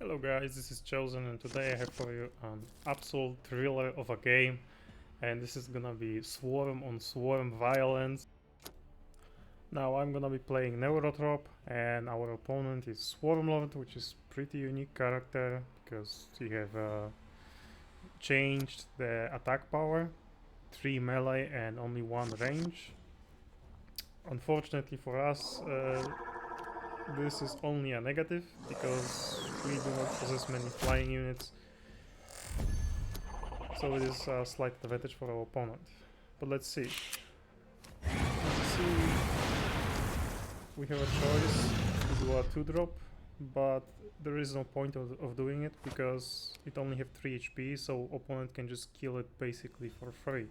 Hello guys, this is Chosen and today I have for you an absolute thriller of a game, and this is gonna be swarm on swarm violence. Now I'm gonna be playing Neurotrop and our opponent is Swarmlord, which is pretty unique character because he have changed the attack power, 3 melee and only 1 range. Unfortunately for us, this is only a negative because we do not possess many flying units, so it is a slight advantage for our opponent. But let's see. We have a choice to do a 2-drop, but there is no point of doing it because it only have 3 HP, so opponent can just kill it basically for free.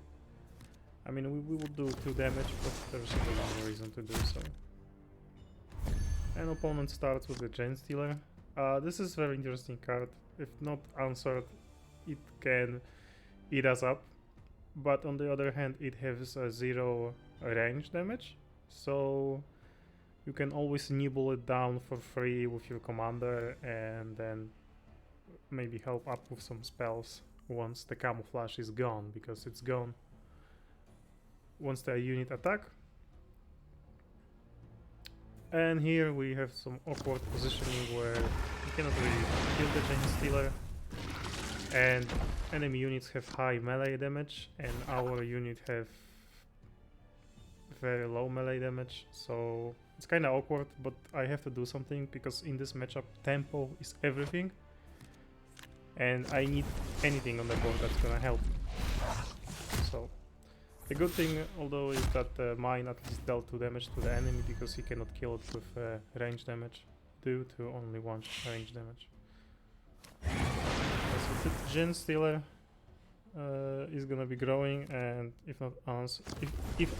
I mean, we will do 2 damage, but there's no reason to do so. And opponent starts with the Genestealer. This is very interesting card. If not answered, it can eat us up. But on the other hand, it has a 0 range damage. So you can always nibble it down for free with your commander and then maybe help up with some spells once the camouflage is gone, because it's gone once the unit attack. And here we have some awkward positioning where you cannot really kill the Genestealer, and enemy units have high melee damage and our unit have very low melee damage, so it's kinda awkward, but I have to do something because in this matchup tempo is everything and I need anything on the board that's gonna help me. So the good thing, although, is that mine at least dealt 2 damage to the enemy because he cannot kill it with range damage due to only 1 range damage. So the Genestealer is gonna be growing, and if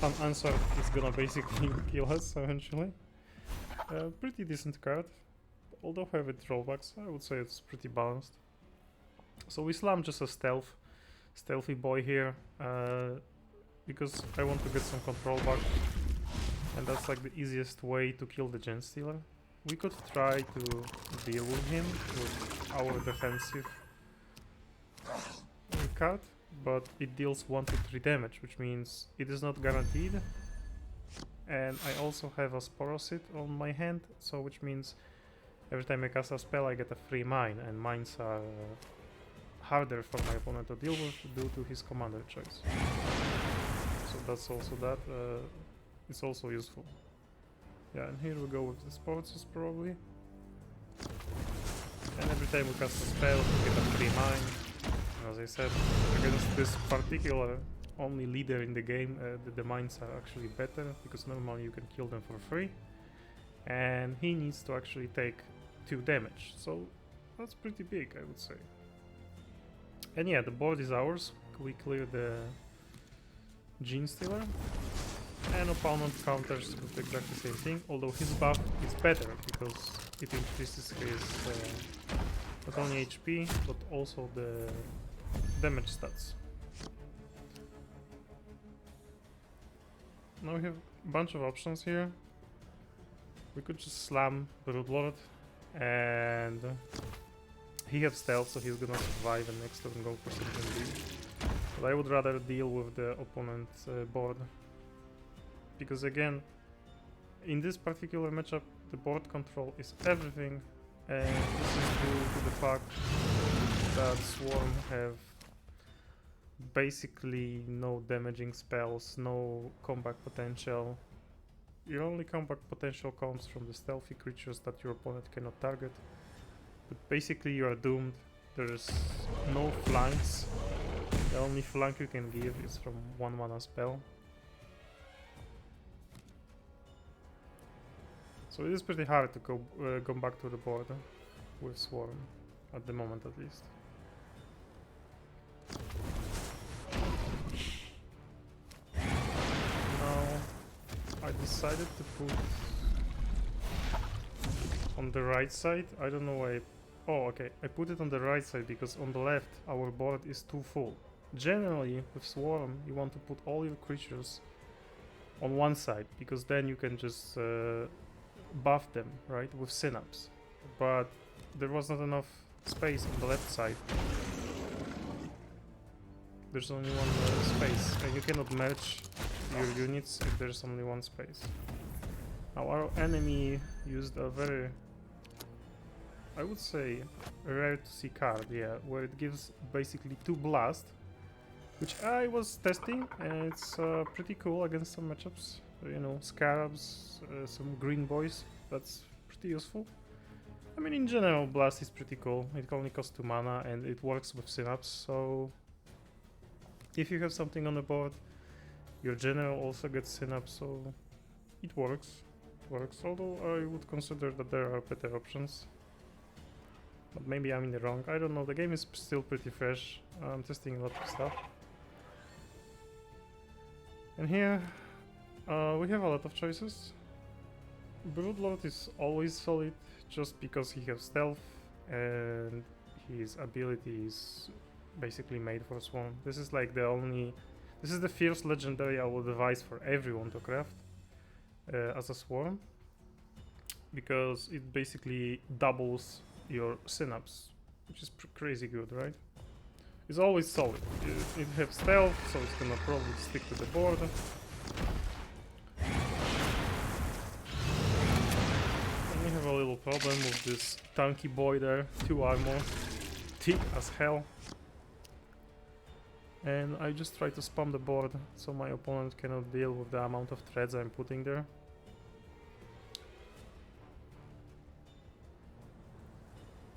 unanswered, it's gonna basically kill us eventually. Pretty decent card, although have its drawbacks. I would say it's pretty balanced. So we slam just a stealthy boy here, because I want to get some control back, and that's like the easiest way to kill the Genestealer. We could try to deal with him with our defensive card, but it deals 1 to 3 damage, which means it is not guaranteed. And I also have a Sporosit on my hand, so which means every time I cast a spell I get a free mine, and mines are harder for my opponent to deal with due to his commander choice. So that's also that. It's also useful. Yeah, and here we go with the Sporosit probably. And every time we cast a spell we get a free mine. As I said, against this particular only leader in the game, the mines are actually better, because normally you can kill them for free. And he needs to actually take 2 damage, so that's pretty big, I would say. And yeah, the board is ours. We clear the Genestealer, and opponent counters with exactly the same thing, although his buff is better because it increases his not only HP but also the damage stats. Now we have a bunch of options here. We could just slam Broodlord, and he has stealth, so he's gonna survive and next turn go for something big. But I would rather deal with the opponent's board, because again, in this particular matchup, the board control is everything, and this is due to the fact that Swarm have basically no damaging spells, no combat potential. Your only combat potential comes from the stealthy creatures that your opponent cannot target, but basically you are doomed. There's no flanks. The only flank you can give is from 1 mana spell. So it is pretty hard to go back to the board with Swarm, at the moment at least. Now I decided to put on the right side. I don't know why. Oh, okay. I put it on the right side because on the left our board is too full. Generally, with Swarm, you want to put all your creatures on one side, because then you can just buff them, right, with Synapse. But there was not enough space on the left side. There's only one space, and you cannot merge your units if there's only one space. Now our enemy used a very, I would say, rare to see card, yeah, where it gives basically 2 blast, which I was testing, and it's pretty cool against some matchups. You know, scarabs, some green boys, that's pretty useful. I mean, in general, blast is pretty cool. It only costs 2 mana and it works with synapse, so if you have something on the board, your general also gets synapse, so it works. Although I would consider that there are better options. But maybe I'm in the wrong. I don't know, the game is still pretty fresh. I'm testing a lot of stuff. And here we have a lot of choices. Broodlord is always solid just because he has stealth and his ability is basically made for Swarm. This is like this is the first legendary I would advise for everyone to craft as a Swarm, because it basically doubles your synapse, which is crazy good, right? It's always solid. It has stealth, so it's gonna probably stick to the board. And we have a little problem with this tanky boy there, 2 armor, thick as hell. And I just try to spam the board so my opponent cannot deal with the amount of threads I'm putting there.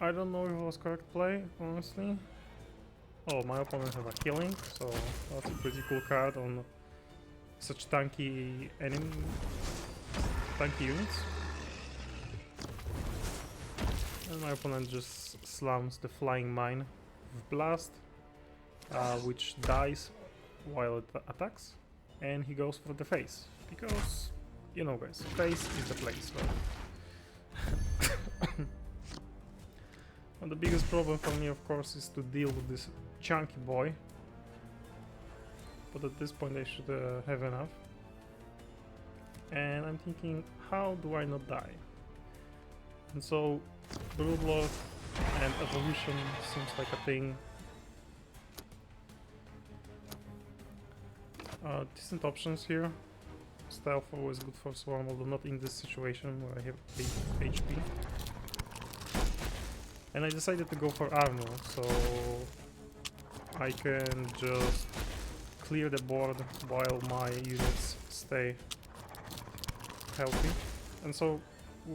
I don't know if it was correct play, honestly. Oh, my opponent have a killing, so that's a pretty cool card on such tanky units. And my opponent just slams the flying mine with blast, which dies while it attacks, and he goes for the face, because, you know guys, face is the place, right? And the biggest problem for me, of course, is to deal with this chunky boy, but at this point I should have enough. And I'm thinking, how do I not die? And so Broodlord and Evolution seems like a thing. Decent options here. Stealth always good for Swarm, although not in this situation where I have 8 HP. And I decided to go for armor, so I can just clear the board while my units stay healthy. And so,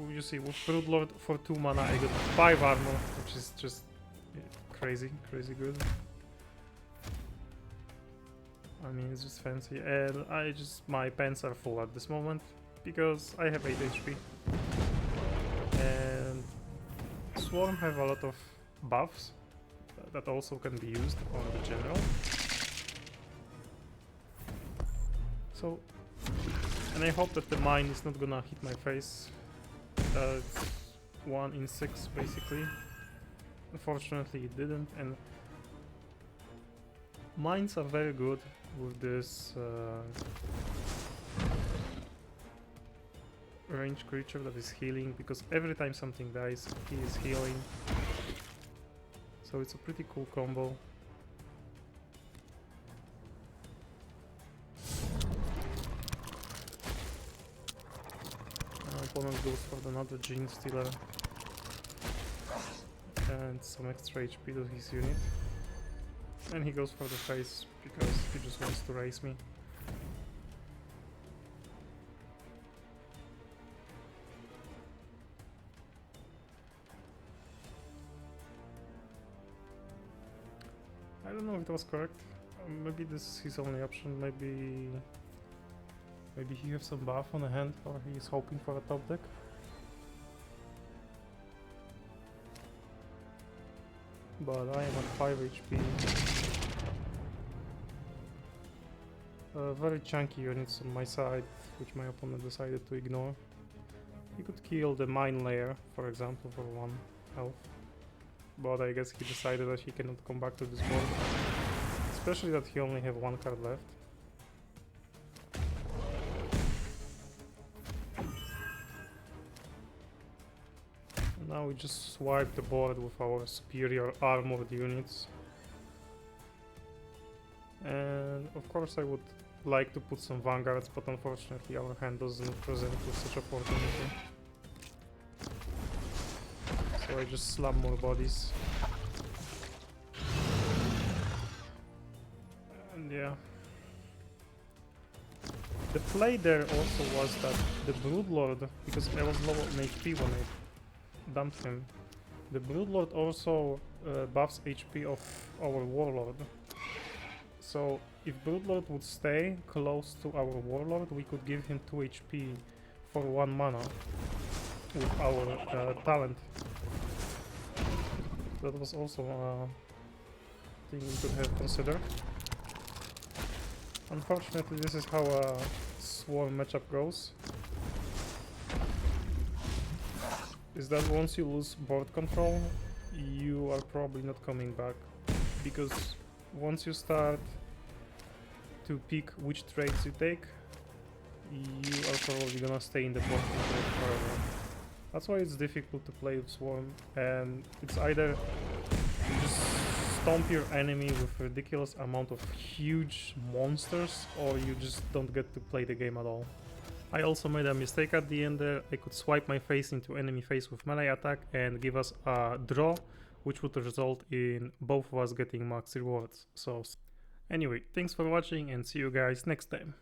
you see, with Broodlord for 2 mana I got 5 armor, which is just crazy good. I mean, it's just fancy, and my pants are full at this moment, because I have 8 HP. And Swarm have a lot of buffs that also can be used on the general. So, and I hope that the mine is not gonna hit my face. It's 1 in 6 basically. Unfortunately it didn't, and mines are very good with this ranged creature that is healing, because every time something dies, he is healing. So it's a pretty cool combo. My opponent goes for another Gene Stealer and some extra HP to his unit. And he goes for the face because he just wants to race me. I don't know if it was correct. Maybe this is his only option. Maybe he has some buff on the hand, or he is hoping for a top deck. But I am at 5 HP. Very chunky units on my side, which my opponent decided to ignore. He could kill the mine layer, for example, for 1 health. But I guess he decided that he cannot come back to this board. Especially that he only have 1 card left. And Now we just swipe the board with our superior armored units. And of course I would like to put some vanguards, but unfortunately our hand doesn't present with such opportunity. So I just slam more bodies. And yeah. The play there also was that the Broodlord, because I was low on HP when I dumped him, the Broodlord also buffs HP of our Warlord. So if Broodlord would stay close to our Warlord, we could give him 2 HP for 1 mana with our talent. That was also a thing we could have considered. Unfortunately, this is how a Swarm matchup goes. Is that once you lose board control, you are probably not coming back. Because once you start to pick which trades you take, you are probably gonna stay in the board control forever. That's why it's difficult to play with Swarm, and it's either you just stomp your enemy with ridiculous amount of huge monsters, or you just don't get to play the game at all. I also made a mistake at the end there. I could swipe my face into enemy face with melee attack and give us a draw, which would result in both of us getting max rewards. So anyway, thanks for watching and see you guys next time.